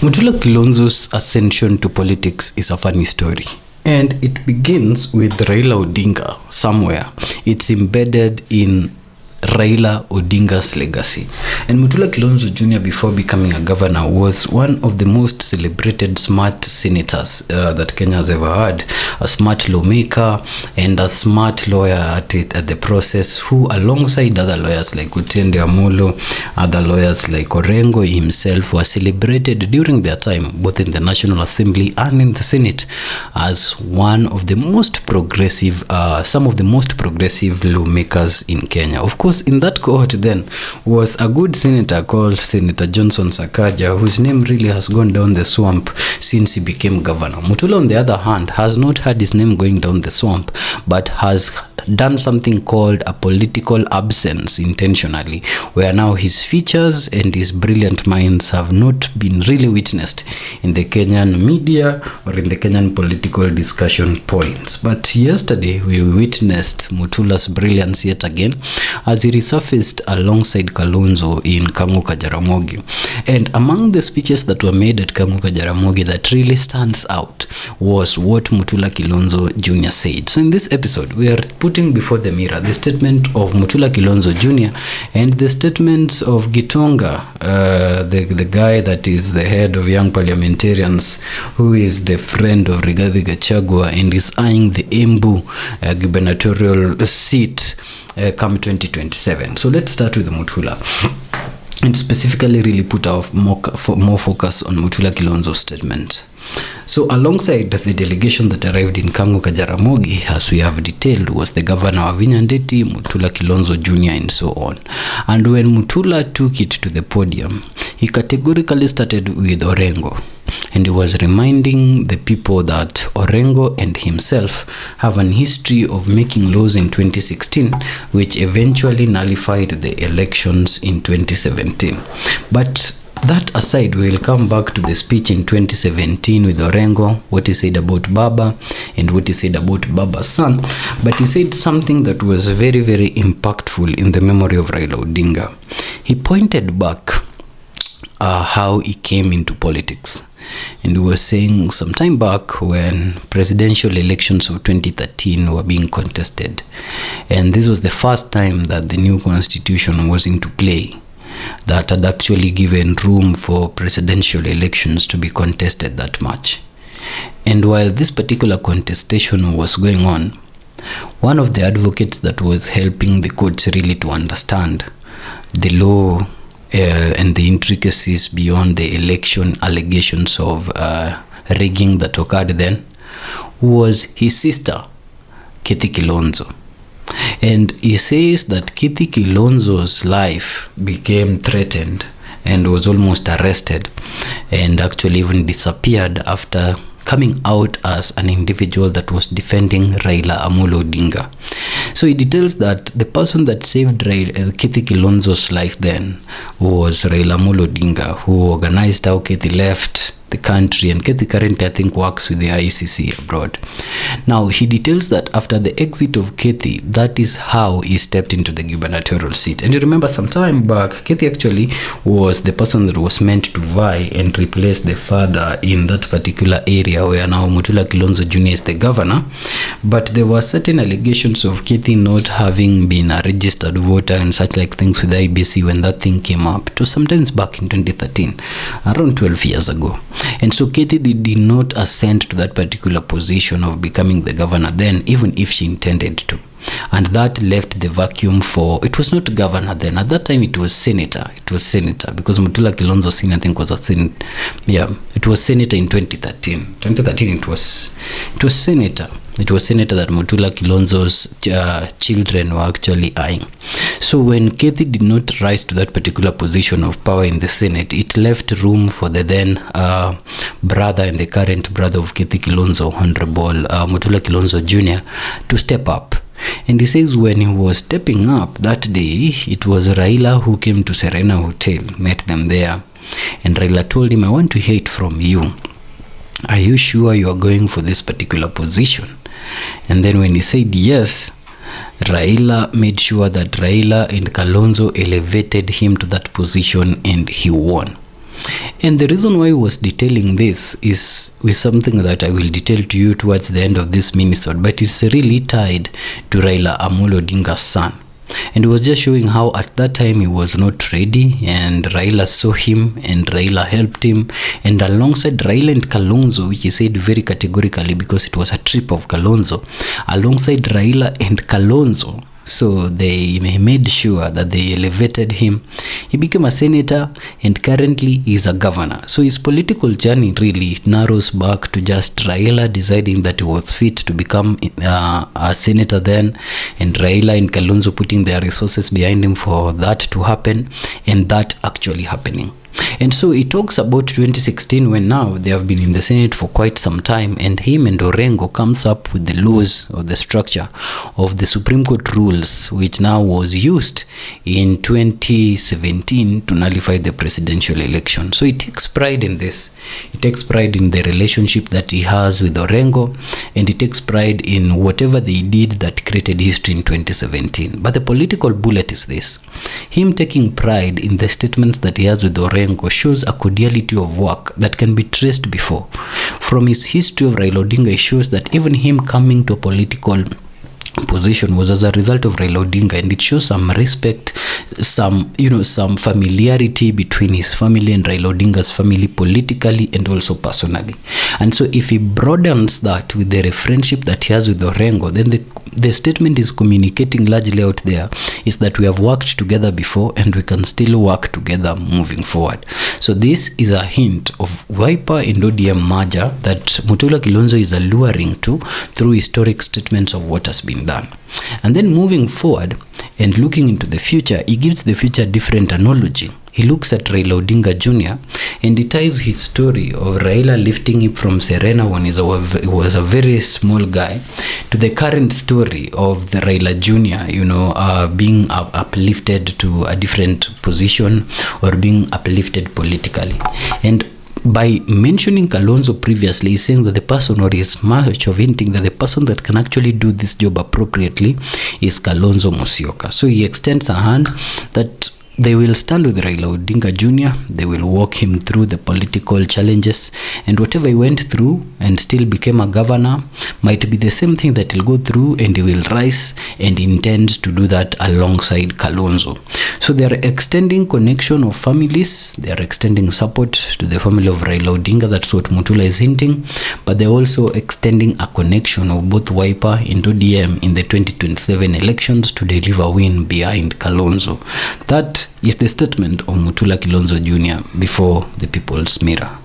Mutula Kilonzo's ascension to politics is a funny story. And it begins with Raila Odinga somewhere. It's embedded in Raila Odinga's legacy. And Mutula Kilonzo Jr., before becoming a governor, was one of the most celebrated smart senators that Kenya has ever had. A smart lawmaker and a smart lawyer at the process, who alongside other lawyers like Utende Amolo, other lawyers like Orengo himself, were celebrated during their time, both in the National Assembly and in the Senate, as one of the most progressive, some of the most progressive lawmakers in Kenya. Of course, in that cohort then was a good senator called Senator Johnson Sakaja, whose name really has gone down the swamp since he became governor. Mutula, on the other hand, has not had his name going down the swamp, but has done something called a political absence intentionally, where now his features and his brilliant minds have not been really witnessed in the Kenyan media or in the Kenyan political discussion points. But yesterday we witnessed Mutula's brilliance yet again as he resurfaced alongside Kalonzo in Kamuka Jaramogi. And among the speeches that were made at Kamuka Jaramogi that really stands out was what Mutula Kilonzo Jr. said. So in this episode, we are putting before the mirror the statement of Mutula Kilonzo Jr. and the statements of Gitonga, the guy that is the head of young parliamentarians, who is the friend of Rigathi Gachagua and is eyeing the Embu gubernatorial seat come 2027. So let's start with Mutula and specifically really put our more focus on Mutula Kilonzo's statement. So alongside the delegation that arrived in Kamuka Jaramogi, as we have detailed, was the governor of Vinyandeti, Mutula Kilonzo Jr. and so on. And when Mutula took it to the podium, he categorically started with Orengo. And he was reminding the people that Orengo and himself have an history of making laws in 2016, which eventually nullified the elections in 2017. But that aside, we will come back to the speech in 2017 with Orengo, what he said about Baba and what he said about Baba's son. But he said something that was very, very impactful in the memory of Raila Odinga. He pointed back how he came into politics. And he was saying some time back when presidential elections of 2013 were being contested. And this was the first time that the new constitution was into play, that had actually given room for presidential elections to be contested that much. And while this particular contestation was going on, one of the advocates that was helping the courts really to understand the law and the intricacies beyond the election allegations of rigging that occurred then was his sister, Kitty Kilonzo. And he says that Kitty Kilonzo's life became threatened and was almost arrested and actually even disappeared after coming out as an individual that was defending Raila Odinga. So he details that the person that saved Kitty Kilonzo's life then was Raila Odinga, who organized how Kitty left the country, and Kitty currently I think works with the ICC abroad. Now he details that after the exit of Kitty, that is how he stepped into the gubernatorial seat. And you remember some time back, Kitty actually was the person that was meant to vie and replace the father in that particular area where now Mutula Kilonzo Jr. is the governor. But there were certain allegations of Kitty not having been a registered voter and such like things with the IBC when that thing came up. It was sometimes back in 2013, around 12 years ago. And so Kitty did not ascend to that particular position of becoming the governor then, even if she intended to. And that left the vacuum for, it was not governor then, at that time it was senator. It was senator because Mutula Kilonzo Sr. I think was a senator. Yeah, it was senator in 2013. 2013 it was senator. It was senator that Mutula Kilonzo's children were actually eyeing. So when Kitty did not rise to that particular position of power in the Senate, it left room for the then brother and the current brother of Kitty Kilonzo, Honorable Mutula Kilonzo Jr., to step up. And he says when he was stepping up that day, it was Raila who came to Serena Hotel, met them there. And Raila told him, I want to hear it from you. Are you sure you are going for this particular position? And then when he said yes, Raila made sure that Raila and Kalonzo elevated him to that position and he won. And the reason why he was detailing this is with something that I will detail to you towards the end of this minisode, but it's really tied to Raila Amolo Odinga's son. And he was just showing how at that time he was not ready, and Raila saw him and Raila helped him. And alongside Raila and Kilonzo, which he said very categorically because it was a trip of Kilonzo, alongside Raila and Kilonzo, so they made sure that they elevated him. He became a senator and currently is a governor. So his political journey really narrows back to just Raila deciding that he was fit to become a senator then, and Raila and Kilonzo putting their resources behind him for that to happen, and that actually happening. And so it talks about 2016, when now they have been in the Senate for quite some time, and him and Orengo comes up with the laws or the structure of the Supreme Court rules, which now was used in 2017 to nullify the presidential election. So he takes pride in this. He takes pride in the relationship that he has with Orengo, and he takes pride in whatever they did that created history in 2017. But the political bullet is this: him taking pride in the statements that he has with Orengo shows a cordiality of work that can be traced before. From his history of Raila Odinga, it shows that even him coming to a political position was as a result of Raila Odinga, and it shows some respect, some familiarity between his family and Raila Odinga's family, politically and also personally. And so if he broadens that with the friendship that he has with Orengo, then the statement is communicating largely out there is that we have worked together before and we can still work together moving forward. So this is a hint of Wiper and ODM merger that Mutula Kilonzo is alluring to through historic statements of what has been done. And then moving forward and looking into the future, he gives the future a different analogy. He looks at Raila Odinga Jr. and he ties his story of Raila lifting him from Serena when he was a very small guy to the current story of the Raila Jr., being uplifted to a different position or being uplifted politically. And by mentioning Kilonzo previously, he's saying that the person, or is much of hinting that the person that can actually do this job appropriately is Kilonzo Musyoka. So he extends a hand that they will stand with Raila Odinga Jr. They will walk him through the political challenges, and whatever he went through and still became a governor might be the same thing that he'll go through, and he will rise and intends to do that alongside Kilonzo. So they are extending connection of families. They are extending support to the family of Raila Odinga. That's what Mutula is hinting. But they're also extending a connection of both Wiper and ODM in the 2027 elections to deliver a win behind Kilonzo. That is the statement of Mutula Kilonzo Jr. before the People's Mirror.